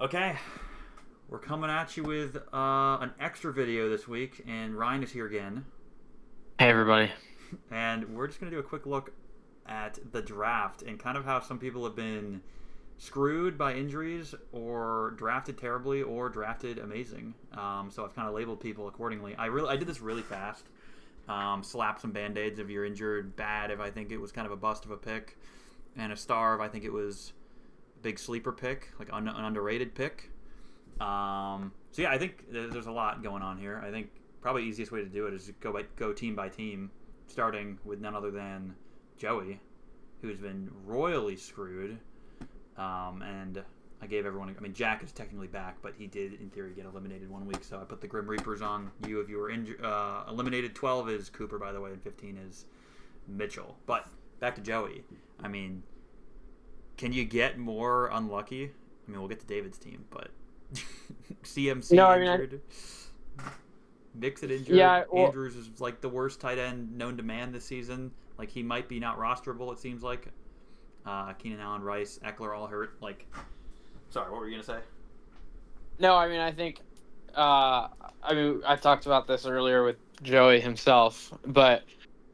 Okay, we're coming at you with an extra video this week, and Ryan is here again. Hey everybody. And we're just going to do a quick look at the draft and kind of how some people have been screwed by injuries or drafted terribly or drafted amazing. So I've kind of labeled people accordingly. I did this really fast. Slap some band-aids if you're injured, bad if I think it was kind of a bust of a pick, and a star if I think it was a big sleeper pick, like an underrated pick. So yeah, I think there's a lot going on here. I think probably the easiest way to do it is to go team by team, starting with none other than Joey, who's been royally screwed. And I gave everyone. I mean, Jack is technically back, but he did, in theory, get eliminated 1 week. So I put the Grim Reapers on you if you were eliminated. 12 is Cooper, by the way, and 15 is Mitchell. But back to Joey. I mean, can you get more unlucky? I mean, we'll get to David's team, but CMC injured. Mixon injured. Yeah, well, Andrews is like the worst tight end known to man this season. Like, he might be not rosterable, it seems like. Keenan Allen, Rice, Eckler all hurt. Like, sorry, what were you gonna say? no, I mean, I think, I talked about this earlier with Joey himself, but,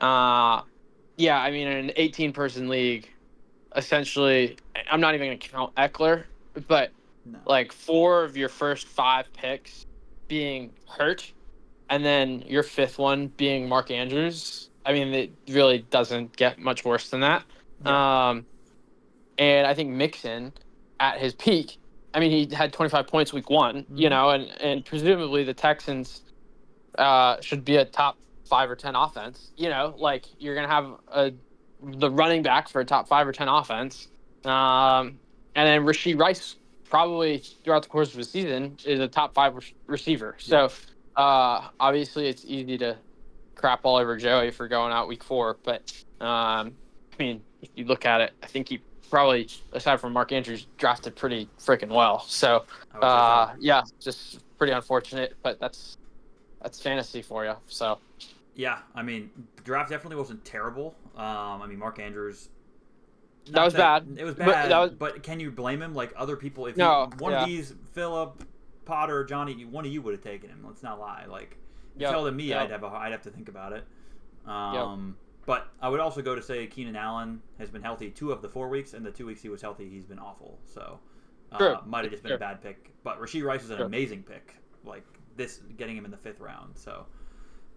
yeah, I mean, in an 18-person league, essentially, I'm not even going to count Eckler, but, No. like, 4 of your first 5 picks being hurt, and then your 5th one being Mark Andrews, I mean, it really doesn't get much worse than that. Yeah. And I think Mixon, at his peak, I mean, he had 25 points week 1, Mm-hmm. and presumably the Texans should be a top 5 or 10 offense. Like, you're going to have the running back for a top 5 or 10 offense. And then Rashee Rice, probably throughout the course of the season, is a top 5 receiver. Yeah. So, obviously, it's easy to crap all over Joey for going out week 4. But, I mean, if you look at it, I think he probably, aside from Mark Andrews, drafted pretty freaking well. So, I would say so. yeah, just pretty unfortunate, but that's fantasy for you. So, Yeah, I mean, the draft definitely wasn't terrible. I mean, Mark Andrews. that Not was that bad. it was But that was bad, but can you blame him? Like, other people, if you no, one of yeah, these, Philip, Potter, Johnny, one of you would have taken him. Let's not lie. Like, if you yep, tell them me, yep, I'd have to think about it. yep. But I would also go to say Keenan Allen has been healthy 2 of the 4 weeks, and the 2 weeks he was healthy, he's been awful. So True, might have just been a true, bad pick. But Rashee Rice is an true. amazing pick. Like, this, getting him in the 5th round. So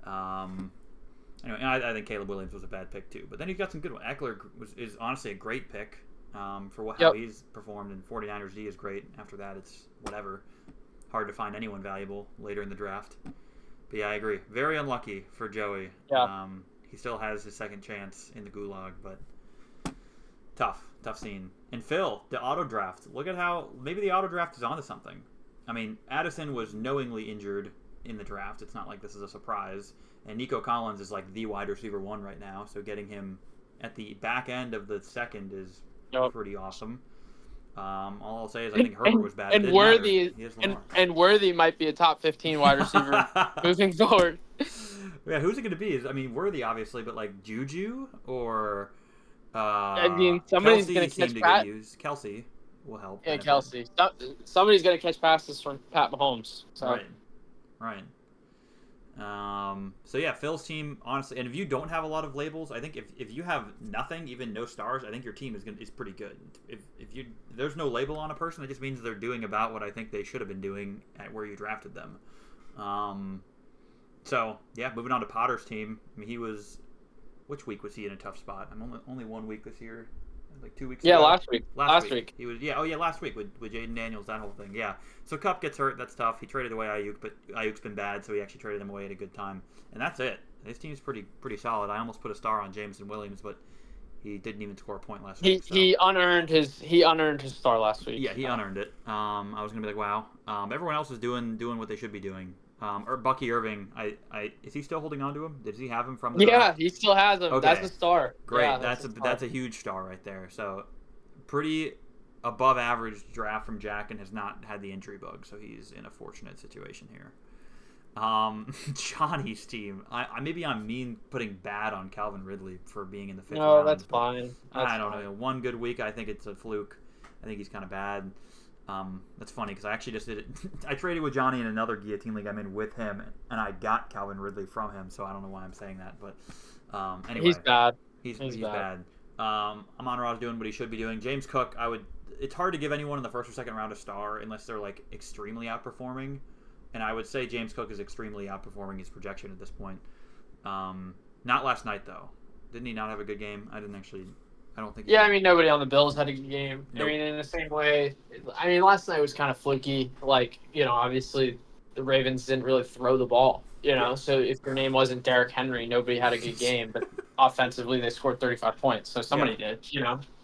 anyway, and I think Caleb Williams was a bad pick too. But then he's got some good ones. Eckler is honestly a great pick for how Yep. he's performed. And 49ers D is great. After that, it's whatever. Hard to find anyone valuable later in the draft. But yeah, I agree. Very unlucky for Joey. Yeah. He still has his second chance in the gulag, but tough scene. And Phil, the auto draft. Look at how maybe the auto draft is onto something. I mean, Addison was knowingly injured in the draft. It's not like this is a surprise. And Nico Collins is like the wide receiver 1 right now, so getting him at the back end of the second is Yep. pretty awesome. All I'll say is I think Herbert was bad. It And didn't matter. Worthy He has and Lamar. and Worthy might be a top 15 wide receiver moving forward. Yeah, who's it going to be? I mean, Worthy obviously, but like Juju or I mean, somebody's Kelsey going to seemed catch to get Pat. used. Kelsey will help Yeah, benefit. Kelsey. Somebody's going to catch passes from Pat Mahomes. So. Right. So yeah, Phil's team honestly, and if you don't have a lot of labels, I think if you have nothing, even no stars, I think your team is pretty good. If there's no label on a person, it just means they're doing about what I think they should have been doing at where you drafted them. So yeah, moving on to Potter's team. I mean, which week was he in a tough spot? I'm only 1 week this year. Like 2 weeks Yeah, ago. last week. Last week. He was last week with Jaden Daniels, that whole thing. Yeah. So Kupp gets hurt, that's tough. He traded away Ayuk, but Ayuk's been bad, so he actually traded him away at a good time. And that's it. His team's pretty solid. I almost put a star on Jameson Williams, but he didn't even score a point last He week. So. he unearned his star last week. Yeah, he unearned it. I was gonna be like, wow. Everyone else is doing what they should be doing. Or Bucky Irving, is he still holding on to him? Did he have him from the Yeah, draft? he still has him. Okay. That's a star. Great. Yeah, That's a huge star right there. So pretty above average draft from Jack and has not had the injury bug, so he's in a fortunate situation here. Johnny's team. I'm mean putting bad on Calvin Ridley for being in the 5th round. That's fine. I don't know. 1 good week, I think it's a fluke. I think he's kind of bad. That's funny because I actually just did it. I traded with Johnny in another Guillotine league I'm in with him, and I got Calvin Ridley from him, so I don't know why I'm saying that. But anyway, He's bad. he's bad. Amon-Ra's doing what he should be doing. James Cook, it's hard to give anyone in the first or second round a star unless they're like extremely outperforming, and I would say James Cook is extremely outperforming his projection at this point. Not last night though. Didn't he not have a good game? I don't think. Yeah, I mean, nobody on the Bills had a good game. Nope. I mean, in the same way, I mean, last night was kind of fluky. Like, obviously the Ravens didn't really throw the ball, so if your name wasn't Derrick Henry, nobody had a good game, but offensively they scored 35 points, so somebody did,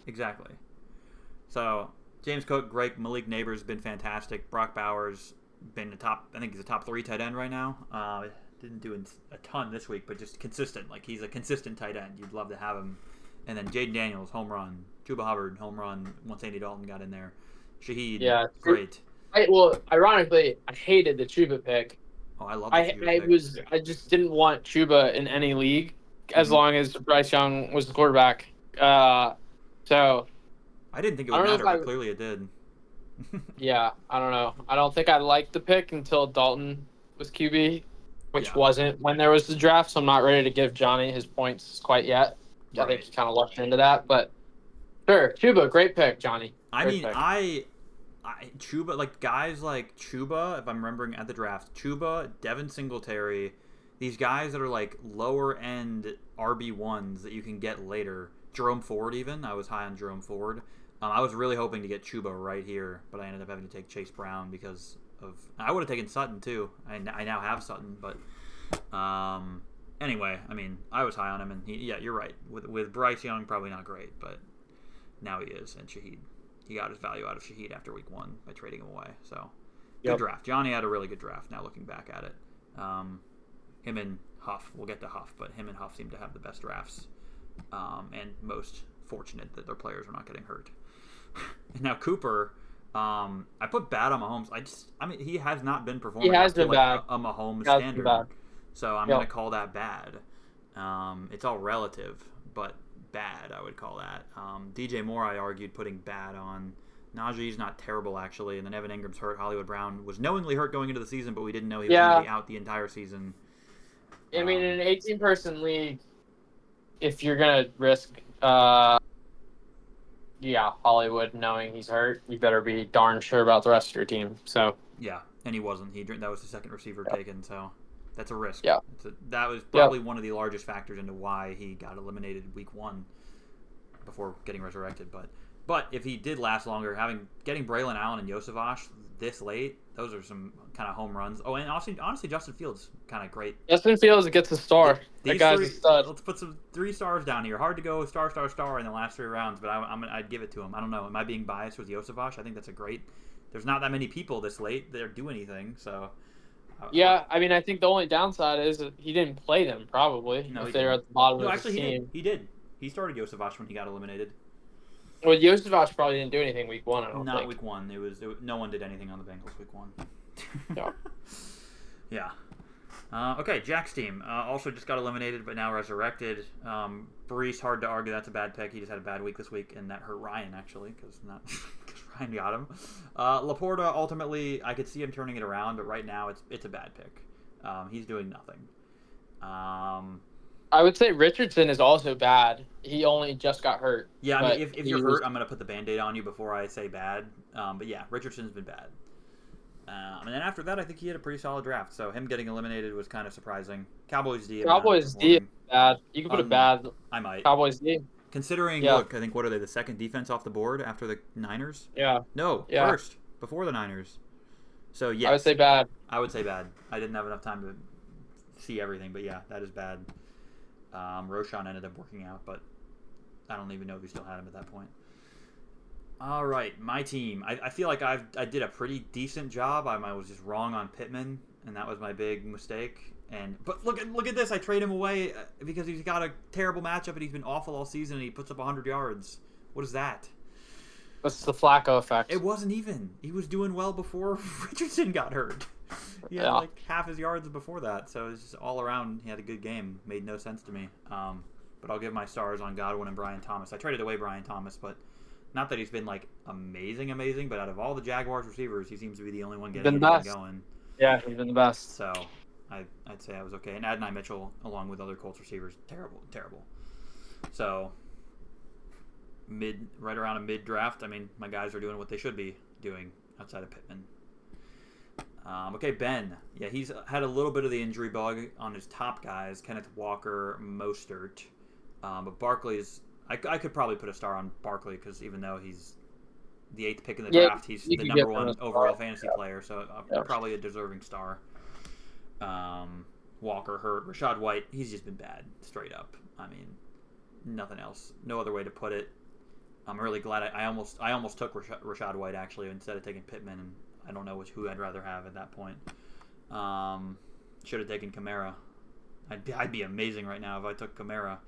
Exactly. So, James Cook, great. Malik Neighbors been fantastic. Brock Bowers been I think he's a top 3 tight end right now. Didn't do a ton this week, but just consistent. Like, he's a consistent tight end. You'd love to have him. And then Jaden Daniels, home run. Chuba Hubbard, home run once Andy Dalton got in there. Shaheed, great. Ironically, I hated the Chuba pick. Oh, I love the Chuba pick. I just didn't want Chuba in any league as long as Bryce Young was the quarterback. So I didn't think it would matter, but clearly it did. Yeah, I don't know. I don't think I liked the pick until Dalton was QB, which wasn't when there was the draft, so I'm not ready to give Johnny his points quite yet. Right. I think he kind of lucked into that, but sure, Chuba, great pick, Johnny. Chuba, like guys like Chuba, if I'm remembering at the draft, Chuba, Devin Singletary, these guys that are like lower end RB1s that you can get later. Jerome Ford, even. I was high on Jerome Ford. I was really hoping to get Chuba right here, but I ended up having to take Chase Brown because of. I would have taken Sutton too. I now have Sutton, but anyway, I mean, I was high on him, and you're right. With Bryce Young, probably not great, but now he is, and Shaheed. He got his value out of Shaheed after week 1 by trading him away. So, good draft. Johnny had a really good draft now looking back at it. Him and Huff, we'll get to Huff, but him and Huff seem to have the best drafts and most fortunate that their players are not getting hurt. And now Cooper, I put bad on Mahomes. I mean, he has not been performing a Mahomes standard. So I'm going to call that bad. It's all relative, but bad, I would call that. DJ Moore, I argued, putting bad on. Najee's not terrible, actually. And then Evan Ingram's hurt. Hollywood Brown was knowingly hurt going into the season, but we didn't know he was going to be out the entire season. I mean, in an 18-person league, if you're going to risk, Hollywood knowing he's hurt, you better be darn sure about the rest of your team. So yeah, and he wasn't. That was the second receiver taken, so that's a risk. Yeah, that was probably one of the largest factors into why he got eliminated week 1 before getting resurrected. But if he did last longer, getting Braylon Allen and Yosavash this late, those are some kind of home runs. Oh, and honestly, Justin Fields kind of great. Justin Fields gets a star. That guy's a stud. Let's put some 3 stars down here. Hard to go star in the last 3 rounds, but I'd give it to him. I don't know. Am I being biased with Yosavash? I think that's a great. There's not that many people this late that do anything, so. Yeah, I mean, I think the only downside is that he didn't play them, probably. No, if they were at the bottom of the team. He did. He started Yosavash when he got eliminated. Well, Yosavash probably didn't do anything week 1, I don't think. Not week 1. It was no one did anything on the Bengals week 1. Yeah. Okay, Jack's team also just got eliminated, but now resurrected. Brees, hard to argue that's a bad pick. He just had a bad week this week, and that hurt Ryan, actually, because Ryan got him. Laporta, ultimately, I could see him turning it around, but right now it's a bad pick. He's doing nothing. I would say Richardson is also bad. He only just got hurt. Yeah, I mean, if you're hurt, I'm going to put the Band-Aid on you before I say bad. But yeah, Richardson's been bad. And then after that, I think he had a pretty solid draft. So him getting eliminated was kind of surprising. Cowboys D is bad. You can put a bad. I might. Cowboys D. Considering, look, I think, what are they, the second defense off the board after the Niners? Yeah. No, first, before the Niners. So, yes. I would say bad. I would say bad. I didn't have enough time to see everything, but yeah, that is bad. Roshan ended up working out, but I don't even know if we still had him at that point. All right, my team. I feel like I did a pretty decent job. I was just wrong on Pittman, and that was my big mistake. But look at this. I trade him away because he's got a terrible matchup, and he's been awful all season, and he puts up 100 yards. What is that? That's the Flacco effect. It wasn't even. He was doing well before Richardson got hurt. He had like half his yards before that, so it's just all around. He had a good game. Made no sense to me. But I'll give my stars on Godwin and Brian Thomas. I traded away Brian Thomas, but Not that he's been like amazing, but out of all the Jaguars receivers, he seems to be the only one He's getting been the anything best. going. Yeah, he's been the best. So I'd say I was okay. And Adonai Mitchell, along with other Colts receivers, terrible. So right around a mid draft. I mean, my guys are doing what they should be doing outside of Pittman. Okay, Ben. Yeah, he's had a little bit of the injury bug on his top guys, Kenneth Walker, Mostert. But Barkley's, I could probably put a star on Barkley because even though he's the 8th pick in the draft, he's the number one overall fantasy player, so probably a deserving star. Walker hurt. Rashad White, he's just been bad, straight up. I mean, nothing else. No other way to put it. I'm really glad I almost took Rashad White actually instead of taking Pittman, and I don't know who I'd rather have at that point. Should have taken Kamara. I'd be amazing right now if I took Kamara.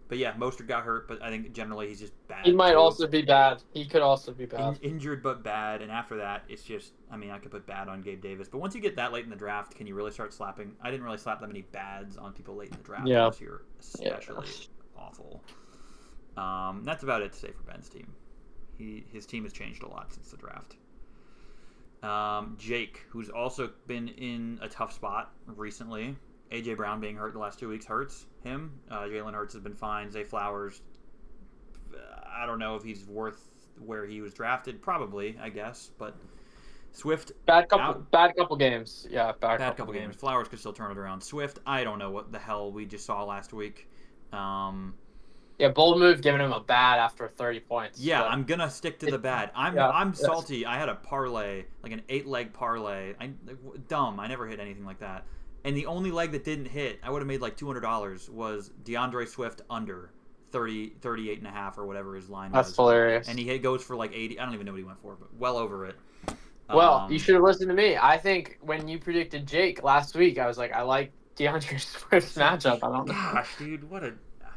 But yeah, Mostert got hurt, but I think generally he's just bad. He might also be bad. He could also be bad. Injured but bad, and after that, it's just, I mean, I could put bad on Gabe Davis. But once you get that late in the draft, can you really start slapping? I didn't really slap that many bads on people late in the draft unless you're especially awful. That's about it to say for Ben's team. His team has changed a lot since the draft. Jake, who's also been in a tough spot recently. A.J. Brown being hurt the last 2 weeks hurts him. Jalen Hurts has been fine. Zay Flowers, I don't know if he's worth where he was drafted. Probably, I guess. But Swift, bad couple games. Yeah, bad couple games. Flowers could still turn it around. Swift, I don't know what the hell we just saw last week. Yeah, bold move giving him a bad after 30 points. Yeah, I'm gonna stick to the bad. I'm salty. I had a parlay, like an 8-leg parlay. Dumb. I never hit anything like that. And the only leg that didn't hit, I would have made like $200, was DeAndre Swift under 38 and a half or whatever his line was. That's hilarious. And he goes for like 80. I don't even know what he went for, but well over it. Well, you should have listened to me. I think when you predicted Jake last week, I was like, I like DeAndre Swift's matchup. I don't know. Gosh, dude,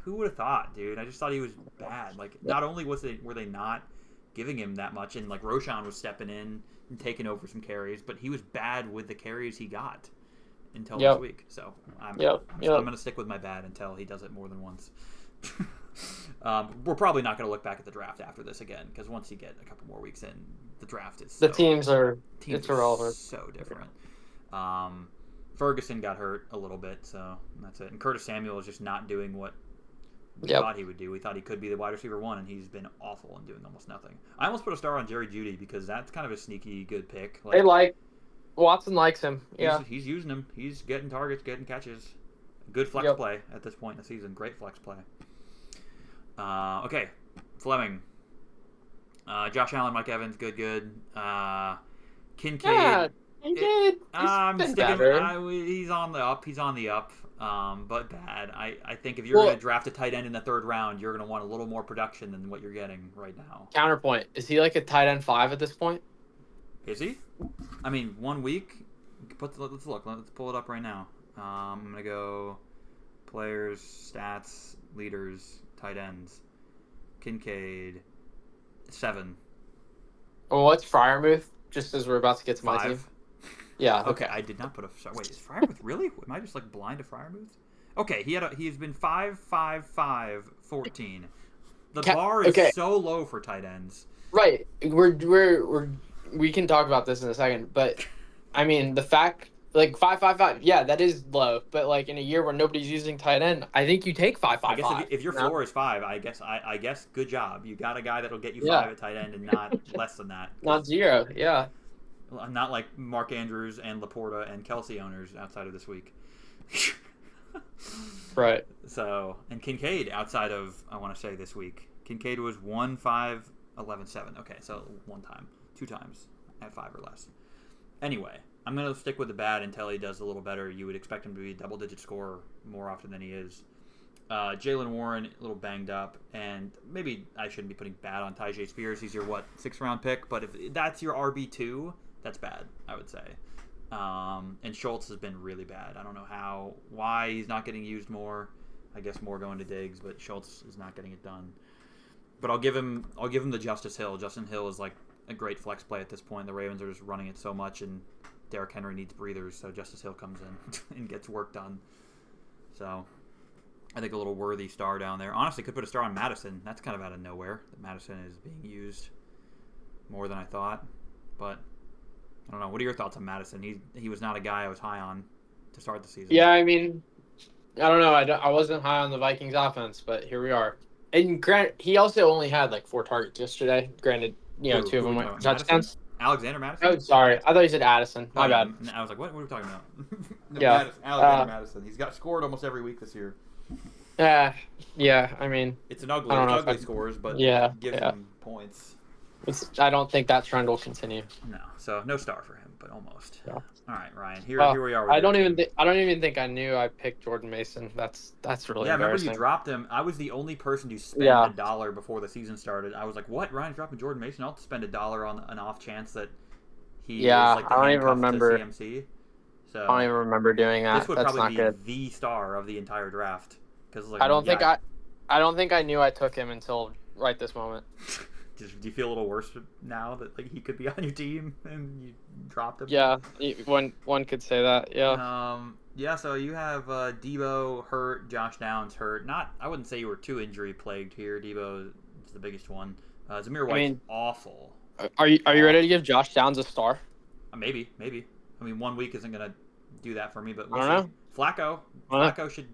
who would have thought, dude? I just thought he was bad. Like, not only were they not giving him that much, and like Roshan was stepping in and taking over some carries, but he was bad with the carries he got until this week. So I'm going to stick with my bad until he does it more than once. We're probably not going to look back at the draft after this again, because once you get a couple more weeks in, the draft is teams are irrelevant. So different. Ferguson got hurt a little bit, so that's it. And Curtis Samuel is just not doing what we thought he would do. We thought he could be the wide receiver 1, and he's been awful and doing almost nothing. I almost put a star on Jerry Jeudy because that's kind of a sneaky good pick. Watson likes him. Yeah, he's using him. He's getting targets, getting catches. Good flex play at this point in the season. Great flex play. Okay, Fleming. Josh Allen, Mike Evans, good. Kincaid. Yeah, he did. He's on the up. But bad. I think if you're going to draft a tight end in the 3rd round, you're going to want a little more production than what you're getting right now. Counterpoint: is he like a tight end 5 at this point? Is he? I mean, 1 week. Let's look. Let's pull it up right now. I'm going to go players, stats, leaders, tight ends. Kincaid, 7. Well, what's Freiermuth? Just as we're about to get to my 5. team. Yeah. Okay, I did not put a. Wait, is Freiermuth really? Am I just like blind to Freiermuth? Okay, he's been 5, 5, 5, 14. The bar is so low for tight ends. Right. We can talk about this in a second, but I mean the fact like 5, 5, 5. Yeah, that is low. But like in a year where nobody's using tight end, I think you take 5, 5, 5. I guess if your floor is 5, I guess good job. You got a guy that'll get you 5 at tight end and not less than that. Not 0. Yeah. Not like Mark Andrews and Laporta and Kelsey owners outside of this week. Right. So, and Kincaid outside of, I want to say this week. Kincaid was 1, 5, 11, 7. Okay, so 1 time. 2 times at 5 or less. Anyway, I'm going to stick with the bad until he does a little better. You would expect him to be a double-digit scorer more often than he is. Jalen Warren, a little banged up, and maybe I shouldn't be putting bad on Tyjae Spears. He's your, 6th-round pick? But if that's your RB2, that's bad, I would say. And Schultz has been really bad. I don't know why he's not getting used more. I guess more going to Diggs, but Schultz is not getting it done. But I'll give him the Justice Hill. Justin Hill is like a great flex play at this point. The Ravens are just running it so much, and Derrick Henry needs breathers, so Justice Hill comes in and gets work done. So I think a little worthy star down there. Honestly, could put a star on Madison. That's kind of out of nowhere. That Madison is being used more than I thought. But I don't know. What are your thoughts on Madison? He was not a guy I was high on to start the season. Yeah, I mean, I don't know. I wasn't high on the Vikings offense, but here we are. And he also only had like 4 targets yesterday. Granted, two of them went for touchdowns. Alexander Madison? Oh, sorry. I thought you said Addison. My bad. I was like, what are we talking about? No, Yeah. Alexander Madison. He's got scored almost every week this year. Yeah. I mean, it's ugly scores, but gives him points. I don't think that trend will continue. No, so no star for him, but almost. Yeah. All right, Ryan. Here we are. I don't even think I knew I picked Jordan Mason. That's really embarrassing. Remember you dropped him. I was the only person who spent $1 before the season started. I was like, what? Ryan's dropping Jordan Mason? I'll spend $1 on an off chance that he is like the I don't even remember. To CMC. So I don't even remember doing that. This would probably be the star of the entire draft. Like, I don't think I knew I took him until right this moment. Do you feel a little worse now that like he could be on your team and you dropped him? Yeah, one could say that. Yeah. So you have Debo hurt, Josh Downs hurt. I wouldn't say you were too injury plagued here. Debo is the biggest one. Zamir White's awful. Are you ready to give Josh Downs a star? Maybe. I mean, 1 week isn't gonna do that for me, but I don't know. Flacco should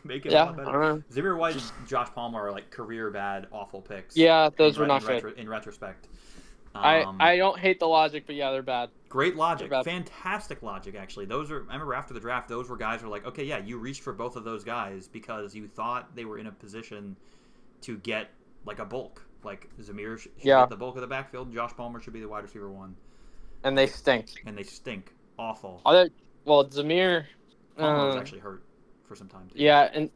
make it a lot better. I don't know. Zamir White and Josh Palmer are like career bad, awful picks. Yeah, those were not good. In retrospect. I don't hate the logic, but yeah, they're bad. Great logic. Fantastic logic, actually. I remember after the draft, those were guys who were like, okay, yeah, you reached for both of those guys because you thought they were in a position to get like a bulk. Like Zamir should get the bulk of the backfield. Josh Palmer should be the wide receiver 1. And they stink. Awful. Zamir... Palmer was actually hurt for some time, too. Yeah, and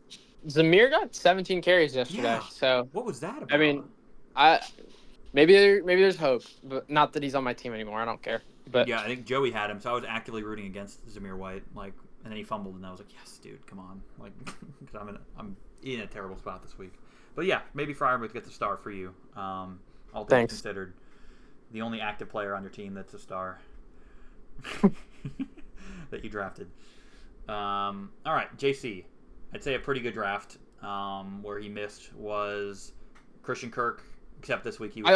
Zamir got 17 carries yesterday. So what was that about? I mean, maybe there's hope, but not that he's on my team anymore. I don't care. But yeah, I think Joey had him, so I was actively rooting against Zamir White. Like, and then he fumbled, and I was like, yes, dude, come on, like, because I'm in a terrible spot this week. But yeah, maybe Freiermuth gets a star for you. All things considered, the only active player on your team that's a star that you drafted. All right, JC. I'd say a pretty good draft. Where he missed was Christian Kirk, except this week he was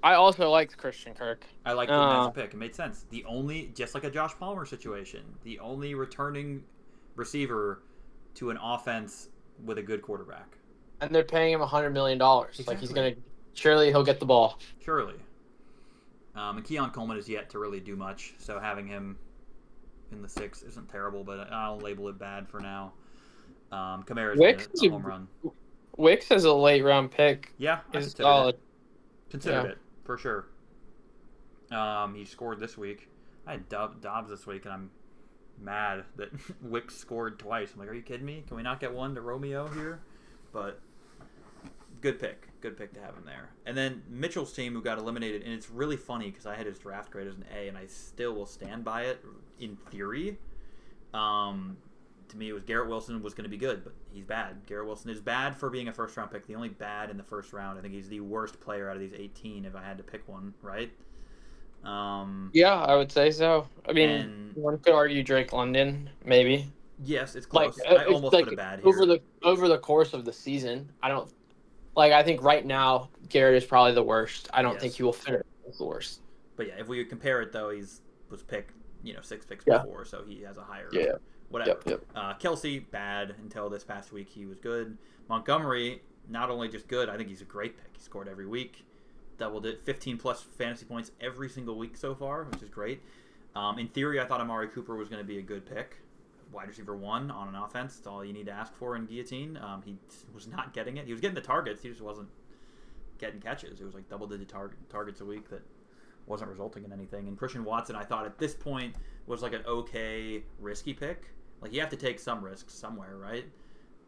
I also liked Christian Kirk. I liked him as a pick. It made sense. Just like a Josh Palmer situation, the only returning receiver to an offense with a good quarterback. And they're paying him $100 million. Exactly. Surely he'll get the ball. Surely. And Keon Coleman is yet to really do much, so having him in the 6 isn't terrible, but I'll label it bad for now. Kamara's a home run. Wicks is a late round pick. Yeah, is solid. Considered it for sure. He scored this week. I had Dobbs this week, and I'm mad that Wicks scored twice. I'm like, are you kidding me? Can we not get one to Romeo here? But good pick to have him there. And then Mitchell's team, who got eliminated, and it's really funny because I had his draft grade as an A, and I still will stand by it in theory. To me, it was Garrett Wilson was going to be good, but he's bad. Garrett Wilson is bad for being a first-round pick. The only bad in the first round. I think he's the worst player out of these 18 if I had to pick one, right? Yeah, I would say so. I mean, one could argue Drake London, maybe. Yes, it's close. I almost put a bad here. Over the course of the season, I think right now Garrett is probably the worst. I don't think he will finish the worst. But yeah, if we compare it though, was picked 6 picks before, so he has a higher whatever. Yep. Kelsey, bad until this past week. He was good. Montgomery, not only just good, I think he's a great pick. He scored every week. Doubled it, 15 plus fantasy points every single week so far, which is great. In theory, I thought Amari Cooper was going to be a good pick. Wide receiver 1 on an offense. That's all you need to ask for in Guillotine. He was not getting it. He was getting the targets. He just wasn't getting catches. It was like double-digit targets a week that wasn't resulting in anything. And Christian Watson, I thought at this point was like an okay risky pick. Like you have to take some risks somewhere, right?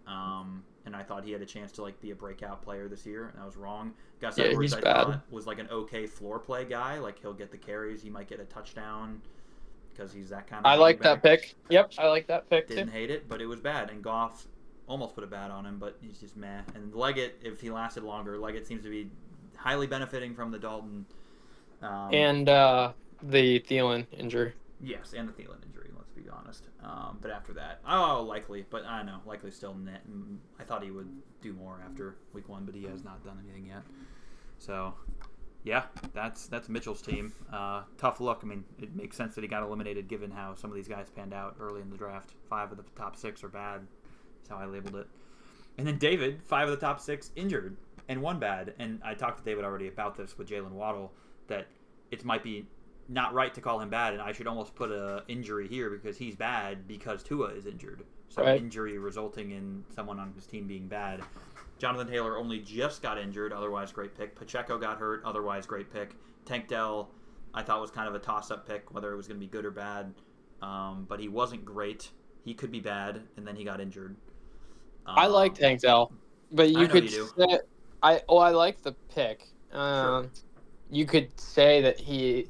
And I thought he had a chance to like be a breakout player this year, and I was wrong. Gus Edwards, I thought was like an okay floor play guy. Like he'll get the carries. He might get a touchdown because he's that kind of. I like that pick. Yep, I like that pick. Didn't hate it, but it was bad. And Goff almost put a bad on him, but he's just meh. And Leggett, if he lasted longer, Leggett seems to be highly benefiting from the Dalton. And the Thielen injury. Yes, and the Thielen injury, let's be honest. But after that, likely, but I don't know, likely still net. I thought he would do more after week 1, but he has not done anything yet. So, yeah, that's Mitchell's team. Tough look. I mean, it makes sense that he got eliminated given how some of these guys panned out early in the draft. 5 of the top 6 are bad. That's how I labeled it. And then David, 5 of the top 6 injured and 1 bad. And I talked to David already about this with Jalen Waddle, that it might be not right to call him bad, and I should almost put a injury here because he's bad because Tua is injured. So right. Injury resulting in someone on his team being bad. Jonathan Taylor only just got injured, otherwise great pick. Pacheco got hurt, otherwise great pick. Tank Dell, I thought was kind of a toss-up pick, whether it was going to be good or bad. But he wasn't great. He could be bad, and then he got injured. I like Tank Dell, but you could say I like the pick. Sure. You could say that he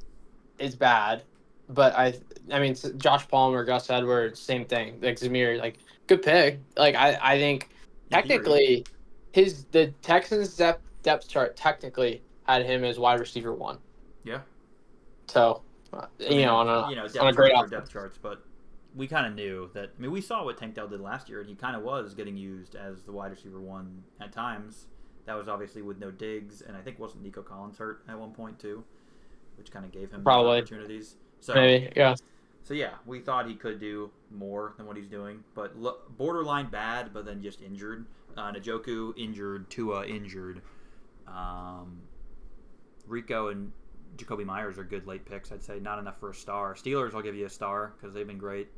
is bad, but I mean Josh Palmer, Gus Edwards, same thing. Like Zamir, like good pick. Like I think technically the Texans depth chart technically had him as wide receiver 1. Yeah. So on a great depth charts, but we kind of knew that. I mean, we saw what Tank Dell did last year, and he kind of was getting used as the wide receiver 1 at times. That was obviously with no Diggs, and I think wasn't Nico Collins hurt at one point too, which kind of gave him those opportunities. So maybe, yeah. So yeah, we thought he could do more than what he's doing, but borderline bad, but then just injured. Njoku injured, Tua injured. Rico and Jacoby Myers are good late picks. I'd say not enough for a star. Steelers, I'll give you a star because they've been great.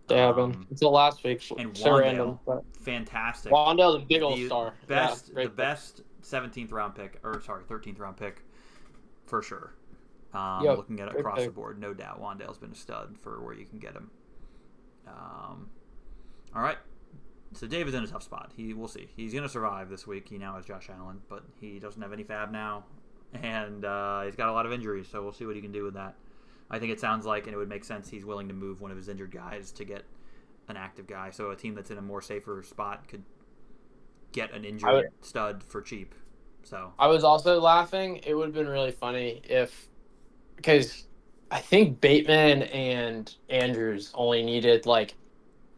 They have been until last week. And so Wandale, random, fantastic. Wandale's a big old star. Best 17th round pick, 13th round pick for sure. Looking at it across the board, no doubt Wandale's been a stud for where you can get him. All right. So David's in a tough spot. We'll see. He's going to survive this week. He now has Josh Allen, but he doesn't have any fab now. And he's got a lot of injuries, so we'll see what he can do with that. I think it sounds like, and it would make sense, he's willing to move one of his injured guys to get an active guy. So a team that's in a more safer spot could get an injured stud for cheap. So I was also laughing. It would have been really funny because I think Bateman and Andrews only needed like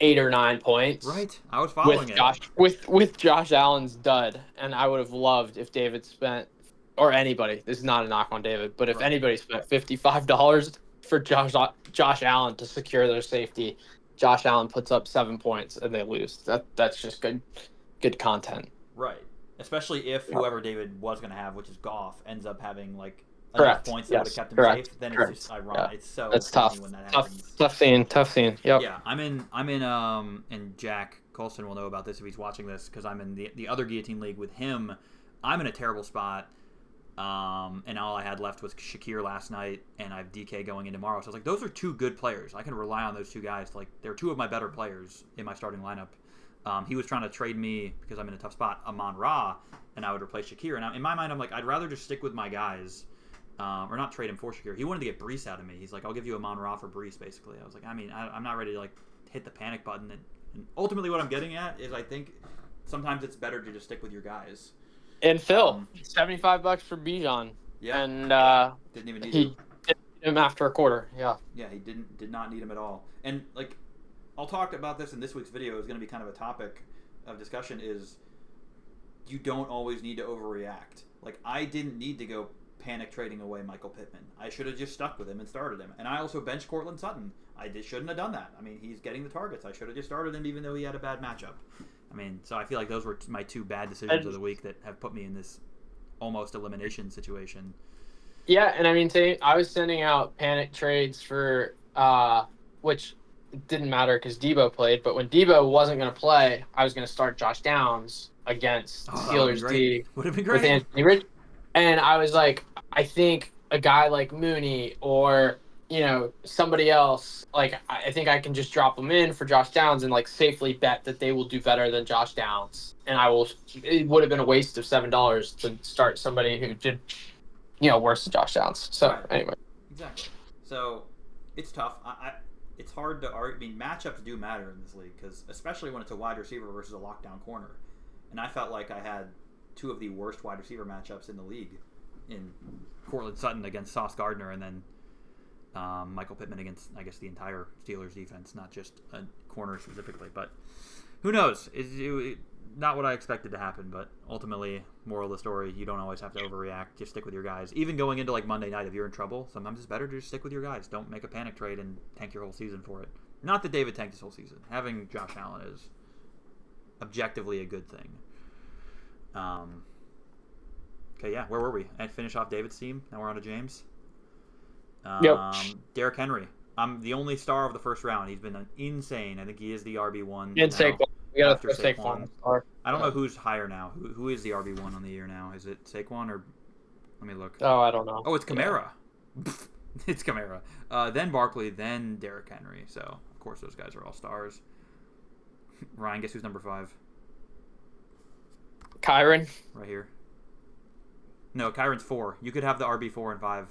8 or 9 points. Right. I was following with Josh Allen's dud, and I would have loved if David spent, or anybody, this is not a knock on David, but if anybody spent $55 for Josh Allen to secure their safety, Josh Allen puts up 7 points and they lose. That's just good content. Right. Especially if whoever David was going to have, which is Goff, ends up having like enough points that would have kept him safe. Then it's just ironic. Yeah. It's so that's funny tough. When that happens. Tough scene. Yep. Yeah, I'm in and Jack Colson will know about this if he's watching this because I'm in the other Guillotine League with him. I'm in a terrible spot. And all I had left was Shakir last night, and I have DK going in tomorrow. So I was like, those are 2 good players. I can rely on those 2 guys. Like, they're 2 of my better players in my starting lineup. He was trying to trade me, because I'm in a tough spot, Amon-Ra, and I would replace Shakir. And in my mind, I'm like, I'd rather just stick with my guys, or not trade him for Shakir. He wanted to get Brees out of me. He's like, I'll give you Amon-Ra for Brees, basically. I was like, I'm not ready to like hit the panic button. And ultimately what I'm getting at is I think sometimes it's better to just stick with your guys. And Phil, $75 for Bijan. Yeah. And didn't even need him. Didn't need him after a quarter. Yeah. Yeah, he did not need him at all. And like, I'll talk about this in this week's video. Is going to be kind of a topic of discussion. Is you don't always need to overreact. Like, I didn't need to go panic trading away Michael Pittman. I should have just stuck with him and started him. And I also benched Cortland Sutton. Shouldn't have done that. I mean, he's getting the targets. I should have just started him even though he had a bad matchup. I mean, so I feel like those were my 2 bad decisions of the week that have put me in this almost elimination situation. Yeah, and I mean, I was sending out panic trades for which didn't matter because Debo played, but when Debo wasn't going to play, I was going to start Josh Downs against Steelers D. Would have been great. With Anthony Rich. And I was like, I think a guy like Mooney or somebody else, like I think I can just drop them in for Josh Downs and like safely bet that they will do better than Josh Downs. And it would have been a waste of $7 to start somebody who did, worse than Josh Downs. So anyway. Exactly. So it's tough. It's hard to argue. I mean, matchups do matter in this league because especially when it's a wide receiver versus a lockdown corner. And I felt like I had 2 of the worst wide receiver matchups in the league in Cortland Sutton against Sauce Gardner and then Michael Pittman against, I guess, the entire Steelers defense, not just a corner specifically. But who knows? Not what I expected to happen, but ultimately, moral of the story, you don't always have to overreact. Just stick with your guys. Even going into like Monday night, if you're in trouble, sometimes it's better to just stick with your guys. Don't make a panic trade and tank your whole season for it. Not that David tanked his whole season. Having Josh Allen is objectively a good thing. Okay, yeah, where were we? And finish off David's team. Now we're on to James. Yep. Derrick Henry. I'm the only star of the first round. He's been insane. I think he is the RB1 And Saquon. We got to throw Saquon. Saquon. I don't know who's higher now. Who is the RB1 on the year now? Is it Saquon or... Let me look. Oh, I don't know. Oh, it's Kamara. Yeah. It's Kamara. Then Barkley, then Derrick Henry. So, of course, those guys are all stars. Ryan, guess who's number 5? Kyron. Right here. No, Kyron's 4. You could have the RB 4 and 5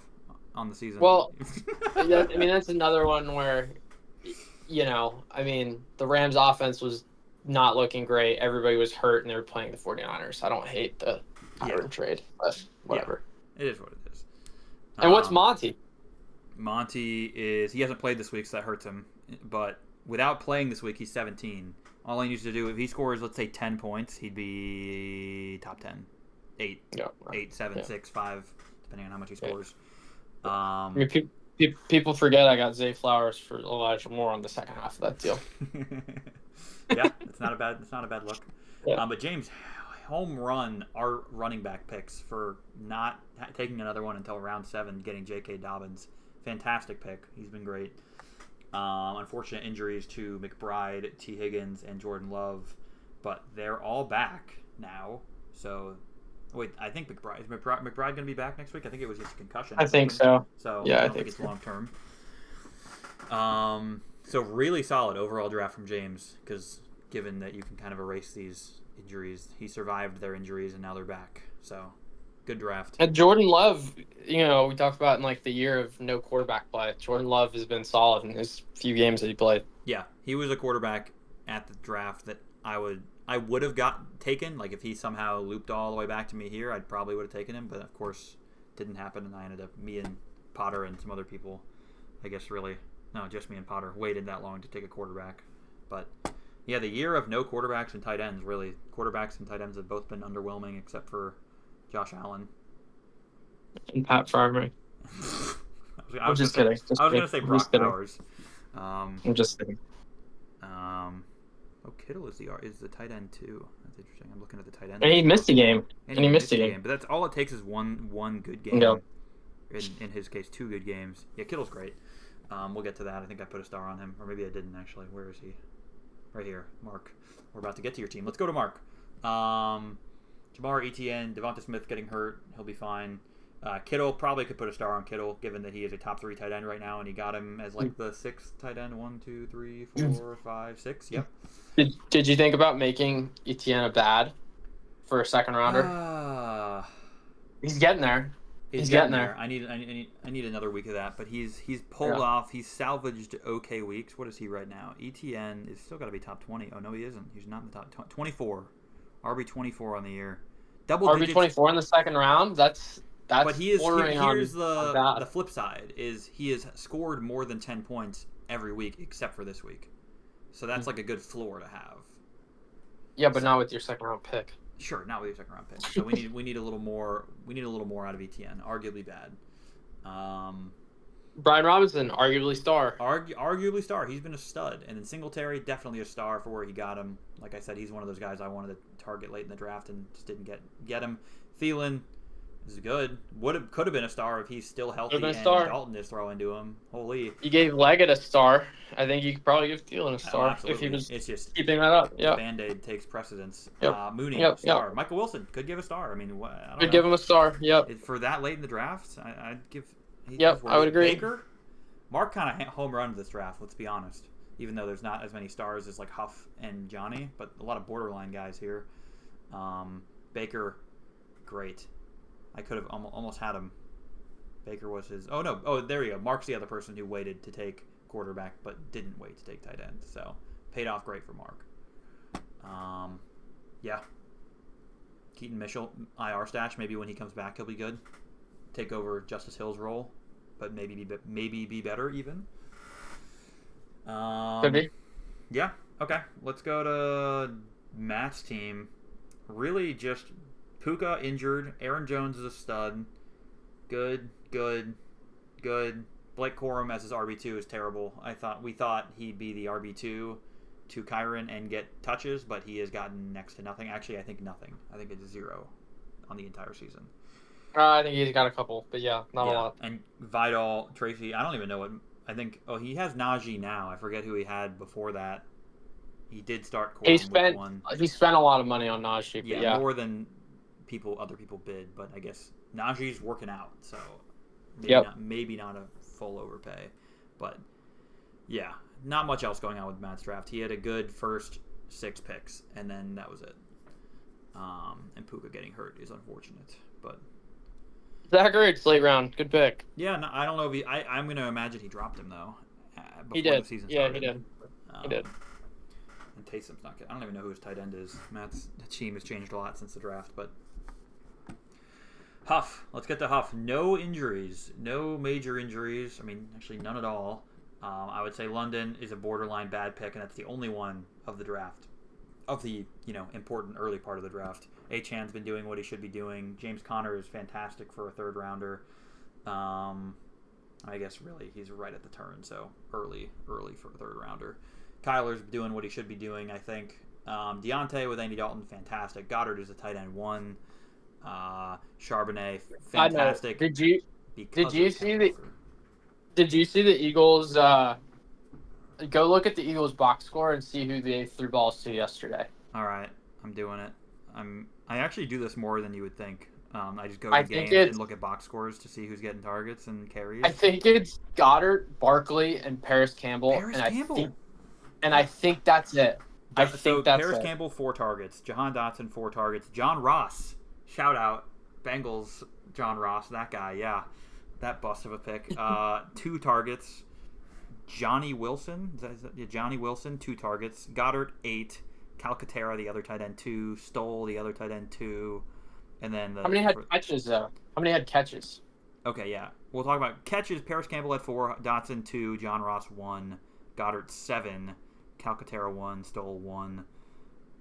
on the season. Well, that's another one where, the Rams' offense was not looking great. Everybody was hurt, and they were playing the 49ers. I don't hate the Kyron trade, but whatever. Yeah, it is what it is. And what's Monty? Monty he hasn't played this week, so that hurts him. But without playing this week, he's 17. All he needs to do, if he scores, let's say, 10 points, he'd be top 10. 8, 7, 6, 5, depending on how much he scores. People forget I got Zay Flowers for Elijah Moore on the second half of that deal. Yeah, it's not a bad look. Yeah. But James, home run our running back picks for not taking another one until round 7, getting J.K. Dobbins. Fantastic pick. He's been great. Unfortunate injuries to McBride, T. Higgins, and Jordan Love, but they're all back now. So, wait, I think McBride going to be back next week? I think it was just a concussion. I think so. So yeah, I don't think it's long term. So really solid overall draft from James, because given that you can kind of erase these injuries, he survived their injuries and now they're back. So good draft. And Jordan Love, we talked about in like the year of no quarterback play. Jordan Love has been solid in his few games that he played. Yeah, he was a quarterback at the draft that I would have got taken. Like if he somehow looped all the way back to me here, I probably would have taken him. But of course, didn't happen, and I ended up me and Potter and some other people. I guess just me and Potter waited that long to take a quarterback. But yeah, the year of no quarterbacks and tight ends, really. Quarterbacks and tight ends have both been underwhelming except for Josh Allen. And Pat Farmer. I was just kidding. I was going to say Brock Bowers. I'm just kidding. Kittle is the tight end too. That's interesting. I'm looking at the tight end. And he missed a game. And he missed a game. But that's all it takes is one good game. No. In his case, 2 good games. Yeah, Kittle's great. We'll get to that. I think I put a star on him, or maybe I didn't actually. Where is he? Right here, Mark. We're about to get to your team. Let's go to Mark. Jamar Etienne, Devonta Smith getting hurt. He'll be fine. Kittle, probably could put a star on Kittle, given that he is a top 3 tight end right now, and he got him as like the 6th tight end. 1, 2, 3, 4, 5, 6. Yep. Did you think about making Etienne a bad for a second rounder? He's getting there. He's getting there. I need another week of that, but he's pulled off. He's salvaged okay weeks. What is he right now? ETN is still got to be top 20. Oh no, he isn't. He's not in the top 24. RB 24 on the year. Double RB 24 in the second round. That's. But here's the flip side is he has scored more than 10 points every week except for this week. So that's like a good floor to have. Yeah, but not with your second round pick. Sure, not with your second round pick. So we need a little more. We need a little more out of ETN. Arguably bad. Brian Robinson, arguably star. Arguably star. He's been a stud, and then Singletary definitely a star for where he got him. Like I said, he's one of those guys I wanted to target late in the draft and just didn't get him. Thielen is good. Could have been a star if he's still healthy and Dalton is throwing to him. Holy! You gave Leggett a star. I think you could probably give Thielen a star if he was keeping that up. Yeah. Band-Aid takes precedence. Yep. Mooney star. Michael Wilson could give a star. I mean, I don't know. Give him a star. Yep. For that late in the draft, I'd give. I would agree. Baker, Mark kind of home runs this draft. Let's be honest. Even though there's not as many stars as like Huff and Johnny, but a lot of borderline guys here. Baker, great. I could have almost had him. Baker was his. Oh no! Oh, there you go. Mark's the other person who waited to take quarterback, but didn't wait to take tight end. So paid off great for Mark. Yeah. Keaton Mitchell, IR stash. Maybe when he comes back, he'll be good. Take over Justice Hill's role. but maybe be better even. Could be. Yeah. Okay. Let's go to Matt's team. Really, just Puka injured. Aaron Jones is a stud. Good. Blake Corum as his RB2 is terrible. We thought he'd be the RB2 to Kyron and get touches, but he has gotten next to nothing. Actually, I think nothing. I think it's 0 on the entire season. I think he's got a couple, but not a lot. And Vidal, Tracy, I don't even know what. I think. Oh, he has Najee now. I forget who he had before that. He did start Corum week 1. He spent a lot of money on Najee, but more than other people bid. But I guess Najee's working out, so maybe not a full overpay, but yeah, not much else going on with Matt's draft. He had a good first 6 picks, and then that was it. And Puka getting hurt is unfortunate, but Zach Ertz, late round, good pick. Yeah, no, I don't know if I'm going to imagine he dropped him though. He did. The season Yeah, started. he did. He did. And Taysom's not good. I don't even know who his tight end is. Matt's team has changed a lot since the draft, but Huff. Let's get to Huff. No injuries. No major injuries. I mean, actually, none at all. I would say London is a borderline bad pick, and that's the only one of the draft. Of the, important early part of the draft. Achan's been doing what he should be doing. James Conner is fantastic for a third rounder. I guess, really, he's right at the turn, so early for a third rounder. Kyler's doing what he should be doing, I think. Deontay with Andy Dalton, fantastic. Goddard is a tight end 1. Charbonnet, fantastic. Did you see the Eagles? Go look at the Eagles box score and see who they threw balls to yesterday. All right, I'm doing it. I actually do this more than you would think. I just go to games and look at box scores to see who's getting targets and carries. I think it's Goddard, Barkley, and Paris Campbell. I think that's it. Paris Campbell 4 targets. Jahan Dotson 4 targets. John Ross, shout out Bengals. John Ross, that guy, yeah, that bust of a pick. 2 targets. Johnny Wilson, Johnny Wilson 2 targets. Goddard 8. Calcaterra, the other tight end 2. Stoll, the other tight end 2. And then how many had catches though? How many had catches? Okay, yeah, we'll talk about catches. Paris Campbell had 4. Dotson 2. John Ross 1. Goddard 7. Calcaterra 1, Stoll 1.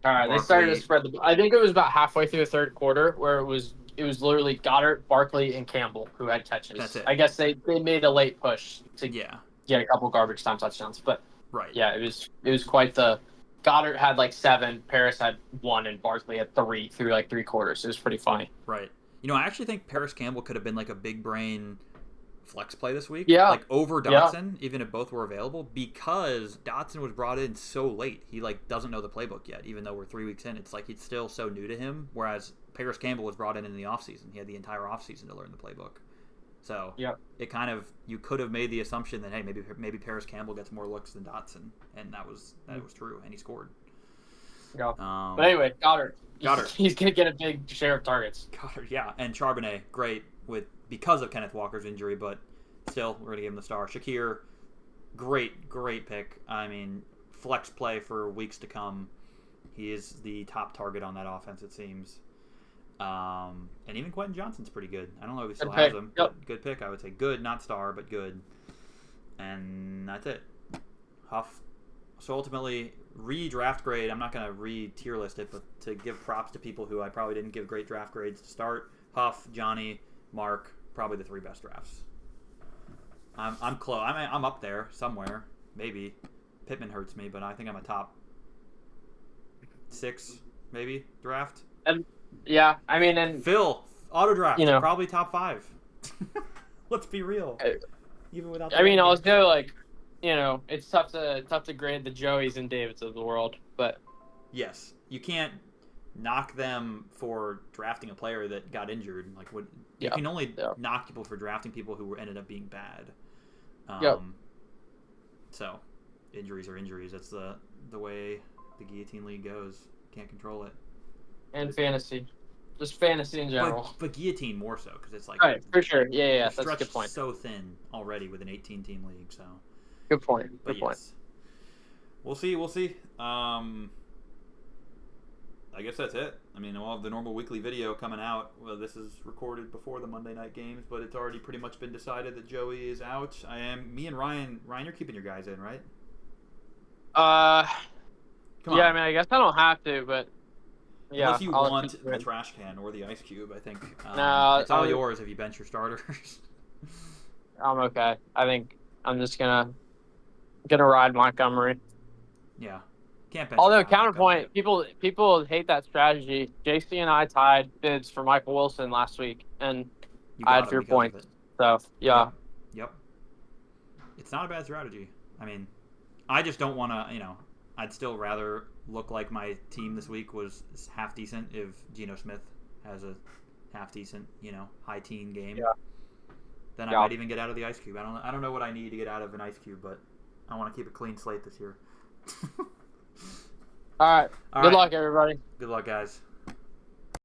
All right, Barkley, they started to spread the. I think it was about halfway through the third quarter where it was literally Goddard, Barkley, and Campbell who had catches. That's it. I guess they made a late push to get a couple garbage time touchdowns, but right. Yeah, it was quite the. Goddard had 7, Paris had 1, and Barkley had 3 through 3 quarters. It was pretty funny. Right. I actually think Paris Campbell could have been a big brain flex play this week. Yeah. Over Dotson, even if both were available, because Dotson was brought in so late. He doesn't know the playbook yet, even though we're 3 weeks in. It's he's still so new to him, whereas Paris Campbell was brought in the offseason. He had the entire offseason to learn the playbook. So it kind of, you could have made the assumption that, hey, maybe Paris Campbell gets more looks than Dotson, and that was true, and he scored. Yeah. But anyway, Goddard. He's gonna get a big share of targets. Goddard, yeah, and Charbonnet, great because of Kenneth Walker's injury, but still, we're gonna give him the star. Shakir, great pick. I mean, flex play for weeks to come. He is the top target on that offense, it seems. And even Quentin Johnson's pretty good. I don't know if he still has him. Yep. But good pick, I would say. Good, not star, but good. And that's it. Huff. So ultimately, redraft grade. I'm not going to re-tier list it, but to give props to people who I probably didn't give great draft grades to start. Huff, Johnny, Mark, probably the 3 best drafts. I'm close. I'm up there somewhere. Maybe. Pittman hurts me, but I think I'm a top 6, maybe, draft. And yeah, I mean, and Phil, auto draft, probably top 5. Let's be real. Even without. I mean, also it's tough to grade the Joeys and Davids of the world, but yes, you can't knock them for drafting a player that got injured. You can only knock people for drafting people who ended up being bad. So, injuries are injuries. That's the way the Guillotine League goes. Can't control it. And fantasy. Just fantasy in general. But Guillotine more so, because it's right, for sure. Yeah, that's a good point. So thin already with an 18-team league, so. Good point. Good point. We'll see. I guess that's it. I mean, we'll have the normal weekly video coming out. Well, this is recorded before the Monday night games, but it's already pretty much been decided that Joey is out. Me and Ryan. Ryan, you're keeping your guys in, right? Uh, Come yeah. on. I mean, I guess I don't have to, but yeah, Unless you I'll want keep the it. trash can or the ice cube, I think No, it's all yours if you bench your starters. I'm okay. I think I'm just gonna ride Montgomery. Yeah, can't bench a Although guy like Montgomery. counterpoint, people hate that strategy. JC and I tied bids for Michael Wilson last week, and You I got had him 3 because of it. points. So yeah. Yep, yep. It's not a bad strategy. I mean, I just don't want to. I'd still rather look like my team this week was half decent if Geno Smith has a half decent, high teen game. Yeah. Then I Yeah. might even get out of the ice cube. I don't know what I need to get out of an ice cube, but I want to keep a clean slate this year. All right. All Good right. luck, everybody. Good luck, guys.